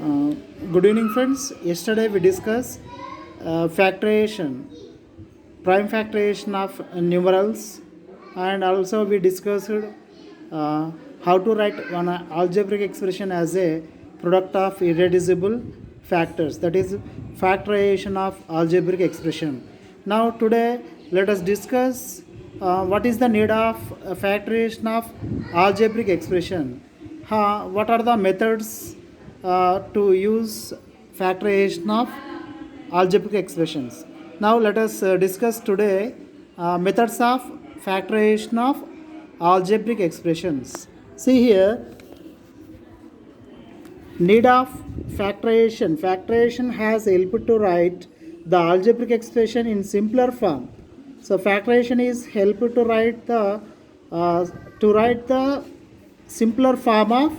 Uh, Good evening, friends. Yesterday we discussed factorization, prime factorization of numerals, and also we discussed how to write one algebraic expression as a product of irreducible factors. That is factorization of algebraic expression. Now today let us discuss what is the need of factorization of algebraic expression. What are the methods to use factorization of algebraic expressions. Now let us discuss today methods of factorization of algebraic expressions. See here, need of factorization. Factorization has helped to write the algebraic expression in simpler form. So factorization is helped uh, to write the simpler form of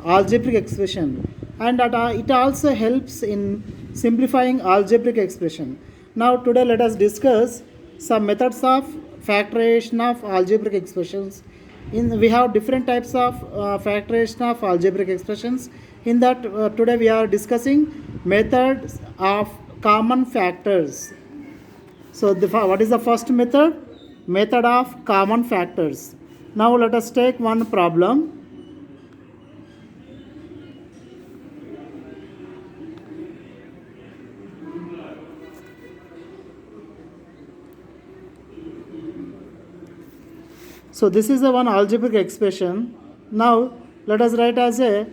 algebraic expression, and it also helps in simplifying algebraic expression. Now today let us discuss some methods of factorization of algebraic expressions. We have different types of factorization of algebraic expressions. In that today we are discussing methods of common factors. So what is the first method? Method of common factors. Now let us take one problem. So this is the one algebraic expression. Now let us write as a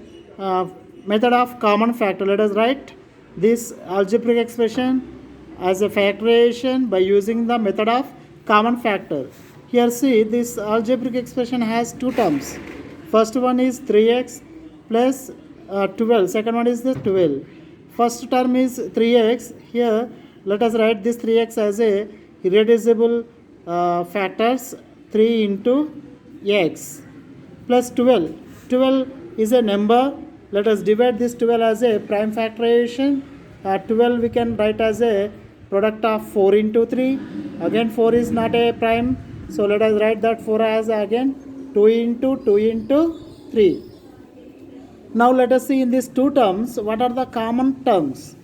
method of common factor. Let us write this algebraic expression as a factorization by using the method of common factor. Here see, this algebraic expression has two terms. First one is 3x plus 12. Second one is the 12. First term is 3x. Here let us write this 3x as a irreducible factors 3 into x plus 12. 12 is a number. Let us divide this 12 as a prime factorization. 12 we can write as a product of 4 into 3. Again 4 is not a prime. So let us write that 4 as again 2 into 2 into 3. Now let us see in these two terms what are the common terms.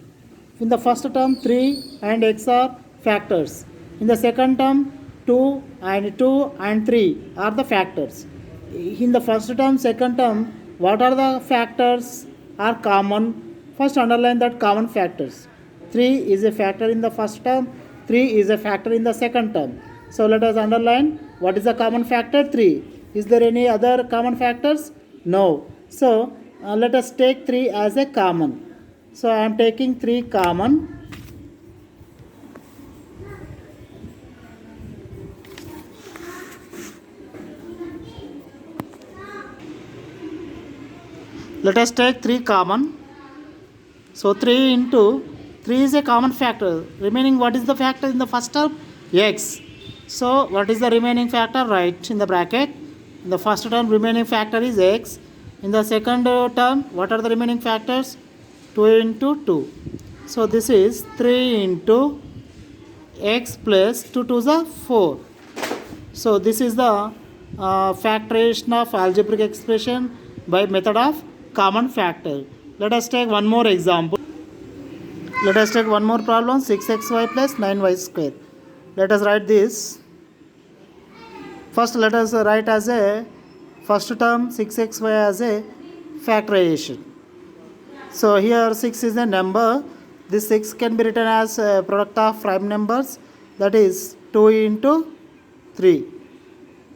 In the first term 3 and x are factors. In the second term 2 and 3 are the factors. In the first term, second term, what are the factors are common? First underline that common factors. 3 is a factor in the first term, 3 is a factor in the second term. So let us underline what is the common factor? 3. Is there any other common factors? No. So let us take 3 as a common. So I am taking 3 common. Let us take 3 common. So 3 into 3 is a common factor. Remaining, what is the factor in the first term? X. So what is the remaining factor? Right in the bracket. In the first term remaining factor is x. In the second term, what are the remaining factors? 2 into 2. So this is 3 into x plus 2 to the 4. So this is the factorization of algebraic expression by method of common factor. Let us take one more example. Let us take one more problem. 6xy plus 9y square. Let us write this. First let us write as a first term 6xy as a factorization. So here 6 is a number. This 6 can be written as a product of prime numbers, that is 2 into 3.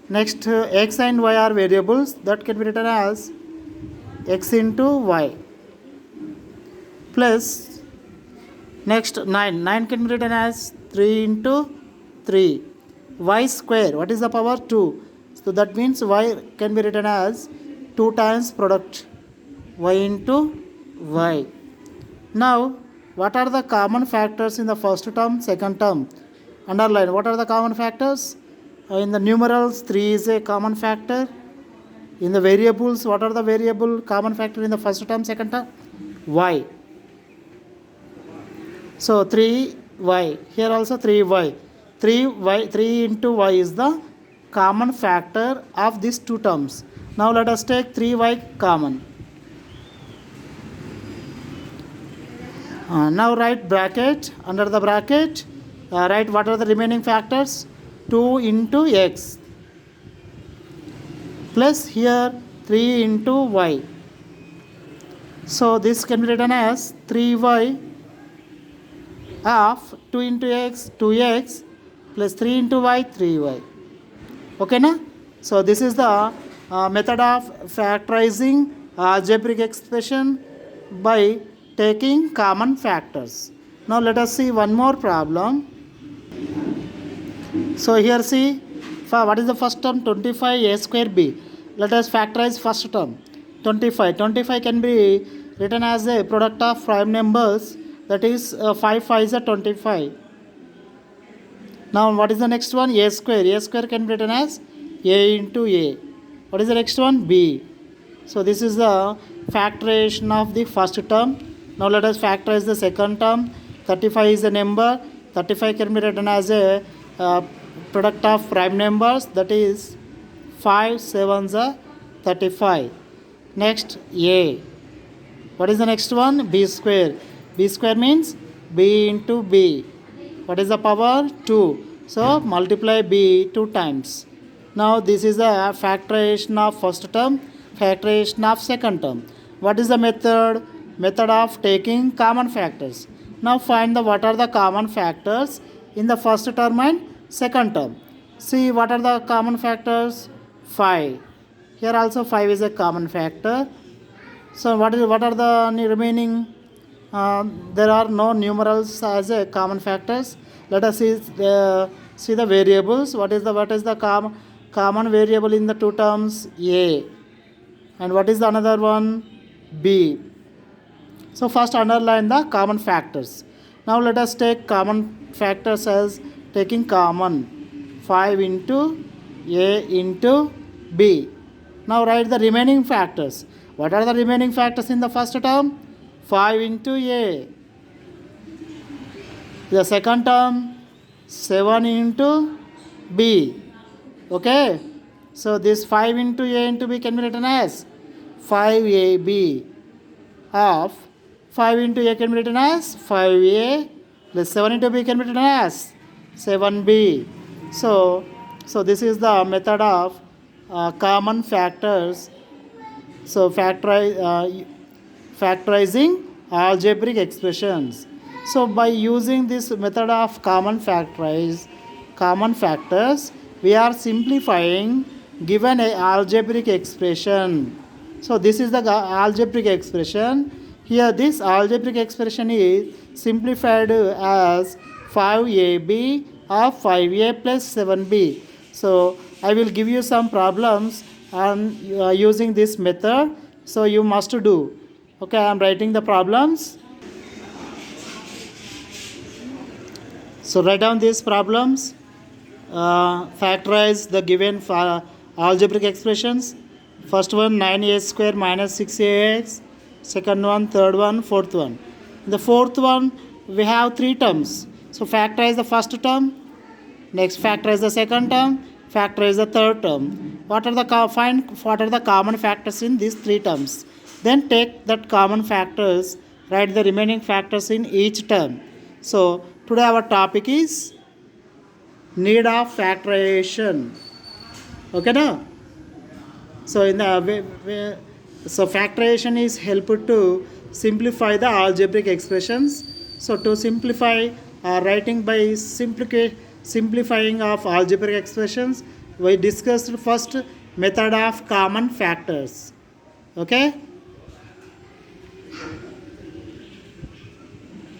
Next x and y are variables, that can be written as x into y plus next 9 can be written as 3 into 3. Y square, what is the power? 2. So that means y can be written as 2 times product y into y. Now what are the common factors in the first term, second term? Underline what are the common factors. In the numerals 3 is a common factor. In the variables, what are the variable common factor in the first term, second term? Y. So 3y. Here also 3y. 3 into y is the common factor of these two terms. Now let us take 3y common. Now write bracket, under the bracket, write what are the remaining factors, 2 into x plus here 3 into y. So this can be written as 3y of 2 into x, 2x plus 3 into y, 3y. Okay na? So this is the method of factorizing algebraic expression by taking common factors. Now let us see one more problem. So here see, what is the first term? 25a square b. Let us factorize first term. 25. 25 can be written as a product of prime numbers, that is 5 5 is a 25. Now what is the next one? A square. A square can be written as a into a. What is the next one? B. So this is the factorization of the first term. Now let us factorize the second term. 35 is a number. 35 can be written as a product of prime numbers, that is 5 7s are 35. Next a. What is the next one? B square. B square means b into b. What is the power? 2. So multiply b 2 times. Now this is the factorization of first term, factorization of second term. What is the method? Method of taking common factors. Now find the what are the common factors in the first term and second term. See what are the common factors? 5. Here also 5 is a common factor. So what are the remaining? There are no numerals as a common factors. Let us see the variables. What is the common variable in the two terms? A. And what is the another one? B. So first underline the common factors. Now let us take common factors as taking common 5 into A into B. Now write the remaining factors. What are the remaining factors in the first term? 5 into A. The second term 7 into B. Okay. So this 5 into A into B can be written as 5AB of 5 into A can be written as 5A plus 7 into B can be written as 7B. So this is the method of common factors. So factorizing algebraic expressions. So by using this method of common factors, we are simplifying given a algebraic expression. So this is the algebraic expression. Here this algebraic expression is simplified as 5ab of 5a plus 7b. So I will give you some problems on using this method. So you must do. Okay, I am writing the problems. So write down these problems. Factorize the given algebraic expressions. First one 9a square minus 6ax. Second one, third one, fourth one. In the fourth one we have 3 terms. So factorize the first term. Next factorize the second term. Factorize the third term. Find what are the common factors in these 3 terms. Then take that common factors. Write the remaining factors in each term. So today our topic is need of factorization. Okay now? So in the factorization is helpful to simplify the algebraic expressions. So to simplify writing by simplifying of algebraic expressions, we discussed first method of common factors. Okay.